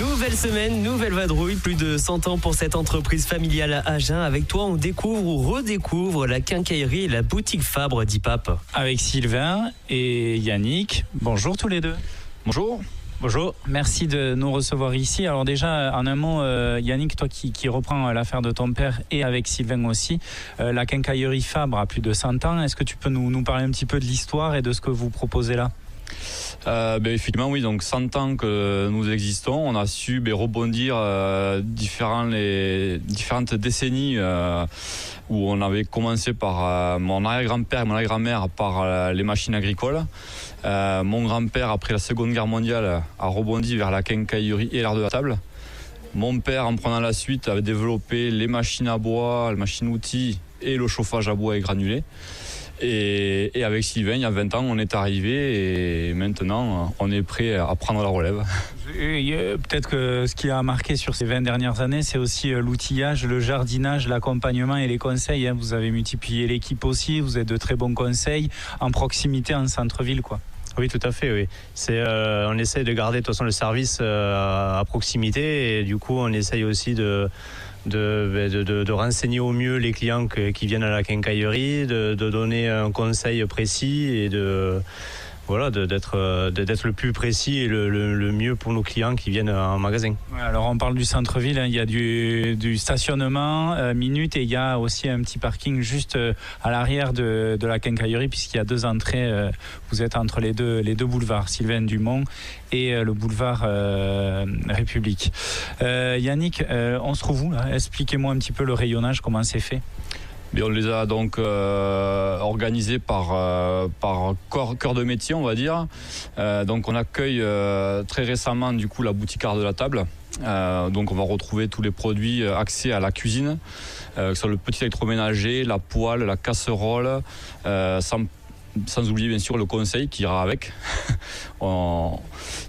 Nouvelle semaine, nouvelle vadrouille, plus de 100 ans pour cette entreprise familiale à Agen. Avec toi, on découvre ou redécouvre la quincaillerie et la boutique Fabre d'Ipap. Avec Sylvain et Yannick. Bonjour tous les deux. Bonjour. Bonjour, merci de nous recevoir ici. Alors déjà, en un mot, Yannick, toi qui reprends l'affaire de ton père et avec Sylvain aussi, la quincaillerie Fabre a plus de 100 ans. Est-ce que tu peux nous parler un petit peu de l'histoire et de ce que vous proposez là ? Effectivement, oui, donc 100 ans que nous existons, on a su rebondir différentes décennies où on avait commencé par mon arrière-grand-père et mon arrière-grand-mère par les machines agricoles. Mon grand-père, après la Seconde Guerre mondiale, a rebondi vers la quincaillerie et l'art de la table. Mon père, en prenant la suite, avait développé les machines à bois, les machines-outils et le chauffage à bois et granulés. Et avec Sylvain, il y a 20 ans, on est arrivé et maintenant, on est prêt à prendre la relève. Peut-être que ce qui a marqué sur ces 20 dernières années, c'est aussi l'outillage, le jardinage, l'accompagnement et les conseils. Vous avez multiplié l'équipe aussi, vous êtes de très bons conseils en proximité, en centre-ville, quoi. Oui, tout à fait, oui. On essaie de garder de toute façon le service à proximité et du coup, on essaye aussi de renseigner au mieux les clients qui viennent à la quincaillerie, de donner un conseil précis et d'être le plus précis et le mieux pour nos clients qui viennent en magasin. Alors on parle du centre-ville, il y a du stationnement minute et il y a aussi un petit parking juste à l'arrière de la quincaillerie puisqu'il y a deux entrées, vous êtes entre les deux boulevards, Sylvain Dumont et le boulevard République. Yannick, on se trouve où là ? Expliquez-moi un petit peu le rayonnage, comment c'est fait ? Et on les a donc organisés par cœur de métier, on va dire. Donc on accueille très récemment du coup la boutique art de la table. Donc on va retrouver tous les produits accès à la cuisine, que ce soit le petit électroménager, la poêle, la casserole, sans oublier bien sûr le conseil qui ira avec.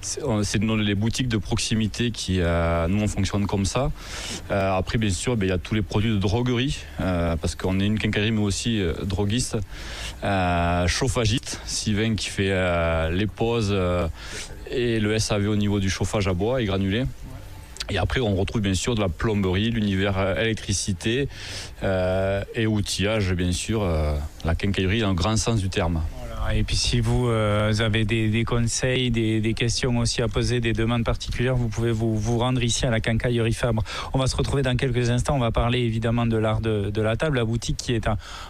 C'est les boutiques de proximité qui, nous on fonctionne comme ça. Après bien sûr il y a tous les produits de droguerie, parce qu'on est une quincaillerie mais aussi droguiste, chauffagiste, Sylvain qui fait les pauses et le SAV au niveau du chauffage à bois et granulé. Et après, on retrouve bien sûr de la plomberie, l'univers électricité et outillage, bien sûr, la quincaillerie dans le grand sens du terme. Et puis si vous avez des conseils, des questions aussi à poser, des demandes particulières, vous pouvez vous rendre ici à la quincaillerie Fabre. On va se retrouver dans quelques instants, on va parler évidemment de l'art de la table, la boutique qui est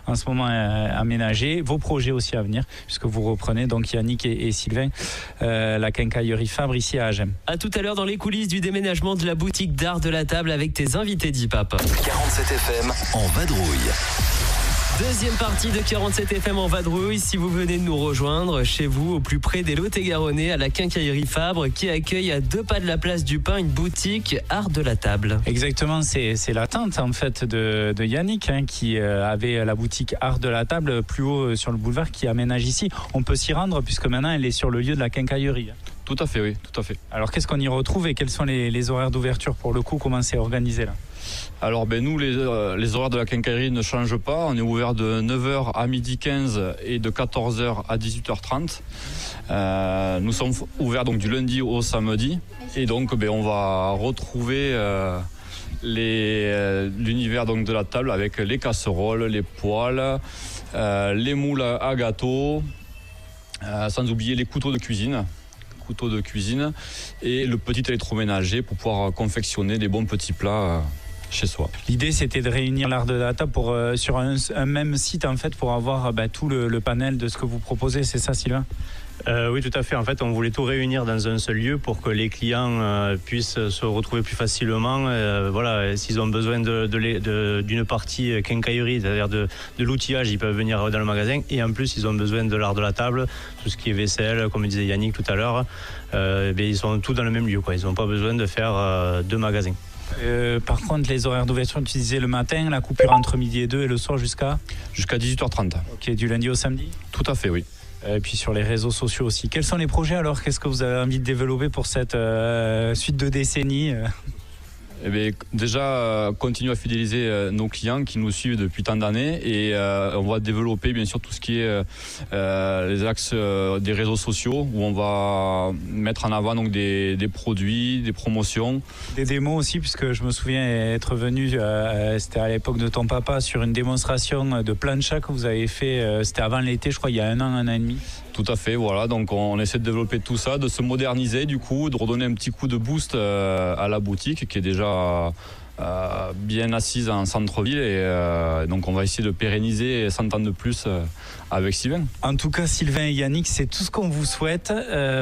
en ce moment aménagée, vos projets aussi à venir, puisque vous reprenez donc Yannick et Sylvain, la quincaillerie Fabre ici à Agen. À tout à l'heure dans les coulisses du déménagement de la boutique d'art de la table avec tes invités d'Ipap. 47 FM en vadrouille. Deuxième partie de 47 FM en vadrouille. Si vous venez de nous rejoindre chez vous, au plus près des Lot-et-Garonnais, à la quincaillerie Fabre, qui accueille à 2 pas de la place du Pain une boutique art de la table. Exactement, c'est la tante en fait de Yannick qui avait la boutique art de la table plus haut sur le boulevard qui aménage ici. On peut s'y rendre puisque maintenant elle est sur le lieu de la quincaillerie. Tout à fait, oui, tout à fait. Alors qu'est-ce qu'on y retrouve et quels sont les horaires d'ouverture pour le coup, comment c'est organisé là ? Alors nous, les horaires de la quincaillerie ne changent pas. On est ouvert de 9h à 12h15 et de 14h à 18h30. Nous sommes ouverts donc du lundi au samedi. Et donc on va retrouver l'univers donc de la table avec les casseroles, les poêles, les moules à gâteaux, sans oublier les couteaux de cuisine et le petit électroménager pour pouvoir confectionner des bons petits plats chez soi. L'idée c'était de réunir l'art de la table sur un même site en fait pour avoir tout le panel de ce que vous proposez, c'est ça Sylvain ? Oui, tout à fait. En fait, on voulait tout réunir dans un seul lieu pour que les clients puissent se retrouver plus facilement. S'ils ont besoin d'une partie quincaillerie, c'est-à-dire de l'outillage, ils peuvent venir dans le magasin. Et en plus, ils ont besoin de l'art de la table, tout ce qui est vaisselle, comme disait Yannick tout à l'heure. Ils sont tous dans le même lieu, quoi. Ils n'ont pas besoin de faire 2 magasins. Par contre, les horaires d'ouverture, tu disais le matin, la coupure entre midi et 2 et le soir jusqu'à 18h30. Ok, du lundi au samedi ? Tout à fait, oui. Et puis sur les réseaux sociaux aussi. Quels sont les projets alors ? Qu'est-ce que vous avez envie de développer pour cette suite de décennies ? Eh bien, déjà, continuer à fidéliser nos clients qui nous suivent depuis tant d'années et on va développer bien sûr tout ce qui est les axes des réseaux sociaux où on va mettre en avant donc des produits, des promotions. Des démos aussi, puisque je me souviens être venu, c'était à l'époque de ton papa, sur une démonstration de plancha que vous avez fait, c'était avant l'été, je crois, il y a un an et demi. Tout à fait, voilà, donc on essaie de développer tout ça, de se moderniser du coup, de redonner un petit coup de boost à la boutique qui est déjà bien assise en centre-ville et donc on va essayer de pérenniser et s'entendre de plus avec Sylvain. En tout cas, Sylvain et Yannick, c'est tout ce qu'on vous souhaite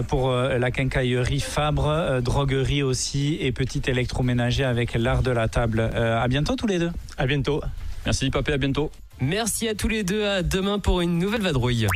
pour la quincaillerie Fabre, droguerie aussi et petit électroménager avec l'art de la table. À bientôt tous les deux. À bientôt. Merci Papé, à bientôt. Merci à tous les deux, à demain pour une nouvelle vadrouille.